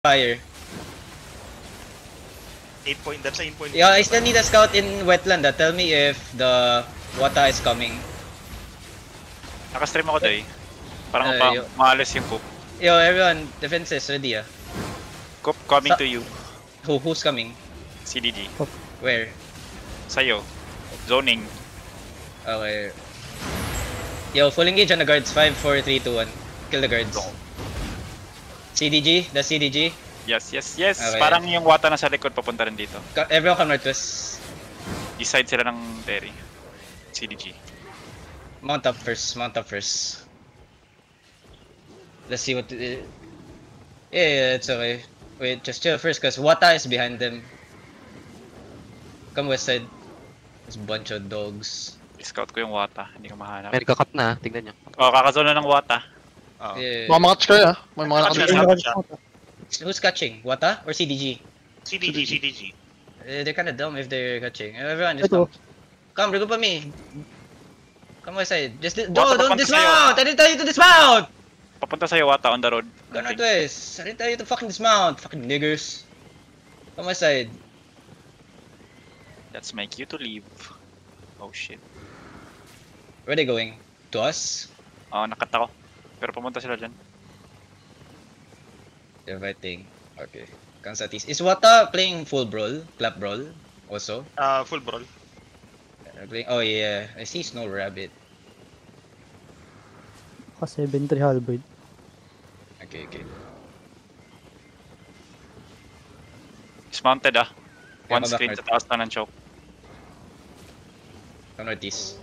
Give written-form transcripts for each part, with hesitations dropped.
fire. 8 point, that's 8 point. Yeah, I still need a scout in wetland. Tell me if the Wata is coming. Nakastream ako doy. Parang maalis yung poop. Yo, everyone, defenses ready ah. Coop coming to you. Who's coming? CDG. Where? Sa'yo. Zoning. Okay. Yo, full engage on the guards. 5, 4, 3, 2, 1. Kill the guards. CDG? That's CDG? Yes, yes, yes. Okay. Parang yung Wata na sa likod papunta rin dito. Everyone come northwest. Decide sila ng Terry. CDG. Mount up first. Mount up first. Let's see what... yeah, it's okay. Wait, just chill first because Wata is behind them. Come west side. This bunch of dogs. I-scout ko yung Wata. Hindi ko mahanap. May kakat na, tignan nyo. Oh, kakazone na ng Wata. Yeah. Mga catch kayo ah. May mga Catch catch. Who's catching? Wata or CDG? CDG. They're kinda dumb if they're catching. Everyone just come. Come, regroup on me. Come west side. Just don't dismount! I didn't tell you to dismount! Papunta sa'yo Wata on the road. Go northwest. I didn't tell you to fucking dismount. Fucking niggers. Come west side. That's my cue to leave. Oh shit. Where are they going? To us? Oh, nakata ko. Pero pumunta sila dyan. They're fighting. Okay. Kansatis. Is Wata playing full brawl? Clap brawl? Also? Full brawl. Playing... Oh yeah. I see Snow Rabbit. Kasi 7-3 halberd. Okay, okay. Dismounted ah. One come back screen north. sa taas na ng choke. Come northeast.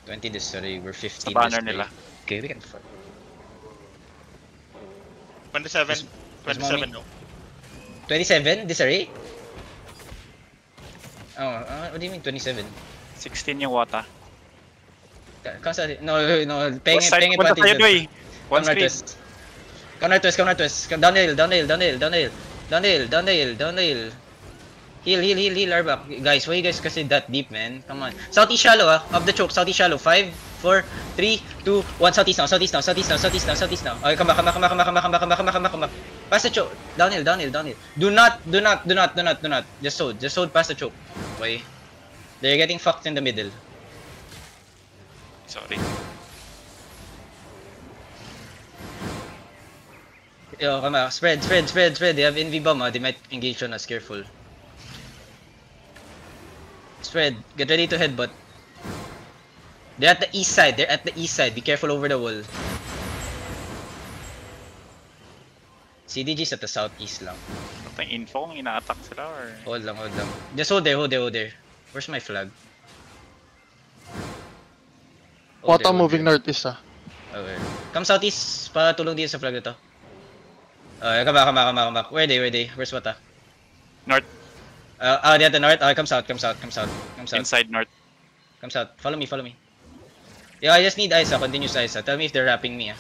20 this sorry. We're 15 Sa banner this nila. Okay, we can fight. 27. 27 no. 27 this array? Oh, what do you mean 27? 16 yung Wata. No, paying West side, it pumunta sa'yo doy. One screen. Come northwest. Come downhill. Heal, Arbak. Guys, why you guys kasi that deep, man? Come on. Southeast shallow, of the choke. Southeast shallow. 5, 4, 3, 2, 1. Southeast now. Okay, come back. Pass the choke. Downhill. Do not. Just hold past the choke. Why? They're getting fucked in the middle. Sorry. Yo, come on. Spread. They have NV bomb, They might engage on us. Careful. Spread. Get ready to headbutt. They're at the east side. Be careful over the wall. CDG's at the southeast lang. Ito yung info kung ina-attack sila or... Hold lang. Just hold there. Where's my flag? Wata moving northeast ah. Okay. Come southeast para tulong dito sa flag na to. Come back. Where are they? Where's Wata? North. They're at the north. Come south. Inside north. Come south. Follow me. Yeah, I just need Isa. Continuous Isa. Tell me if they're wrapping me.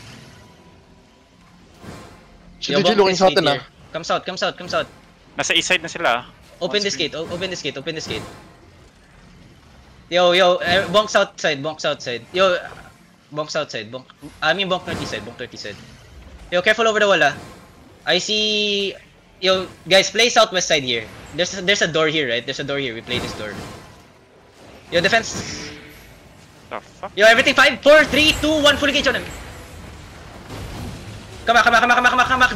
CDG looking sa atin ah. Come south. Nasa east side na sila. Open this gate. Yo, bonk south side. Yo, bonk south side. I mean bonk northeast side. Yo, careful over the wall I see... Yo, guys, play southwest side here. There's a door here, right? We play this door. Yo, defense. The fuck? Yo, everything 5, 4, 3, 2, 1. Full engage on him. Come back.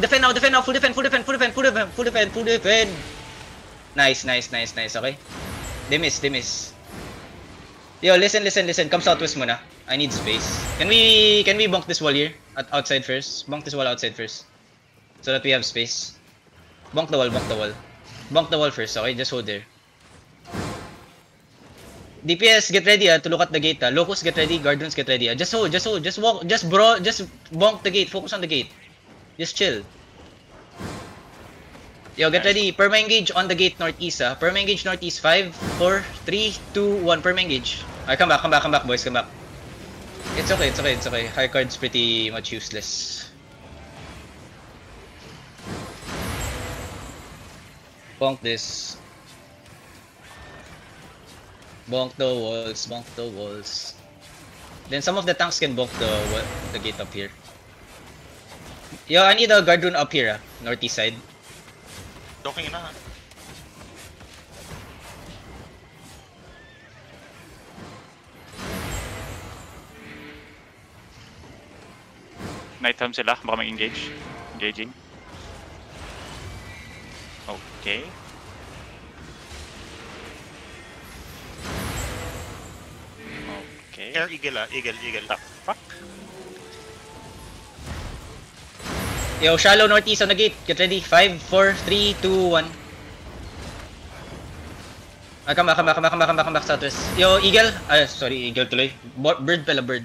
Defend now. Full defend. Nice. Okay. They miss. Yo, listen. Come southwest muna. I need space. Can we bonk this wall here? Outside first. Bonk this wall outside first. So that we have space. Bonk the wall first, okay? Just hold there. DPS, get ready to look at the gate. Locust, get ready. Guardians, get ready. Just hold. Just walk. Just bonk the gate. Focus on the gate. Just chill. Yo, get ready. Perma engage on the gate northeast. Perma engage northeast. 5, 4, 3, 2, 1. Perma engage. Alright, come back, boys. Come back. It's okay. High card's pretty much useless. Bonk this. Bonk the walls. Then some of the tanks can bonk the gate up here. Yo, I need a guard rune up here, northeast side. Docking na. Night time sila, baka mag-engage. Engaging. Okay. Okay. Air Eagle Eagle. Fuck. Yo, shallow northeast on the gate. Get ready. 5, 4, 3, 2, 1. Come back, southwest. Yo, Eagle. Sorry, Eagle tuloy. Bird pala, bird.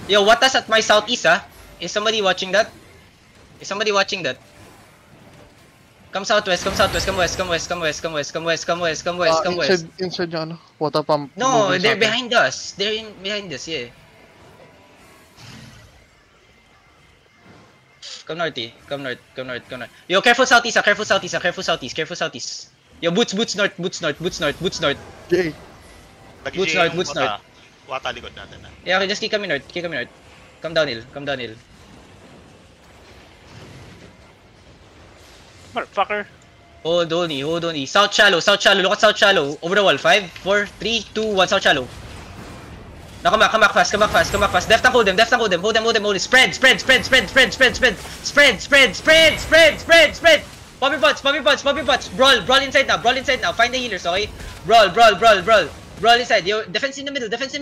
Yo, Watas at my southeast, ah. Is somebody watching that? Come southwest, come west. Inside yung ano, water pump. No, moving they're sa atin. behind us. Behind us, yeah. Come north. Yo, careful southeast. Yo, boots north. Jay, Lagi Boots siya north, yung boots north. Wata likod natin na. Yeah, okay, just keep coming north. Come downhill. Motherfucker. Hold on. South shallow. Look at south shallow. Over the wall. 5, 4, 3, 2, 1. South shallow. Now come back fast. Deft tank hold them. Hold them. Spread. Poppy pots. Brawl inside now. Find the healers, okay? Brawl inside. Yo, defense in the middle.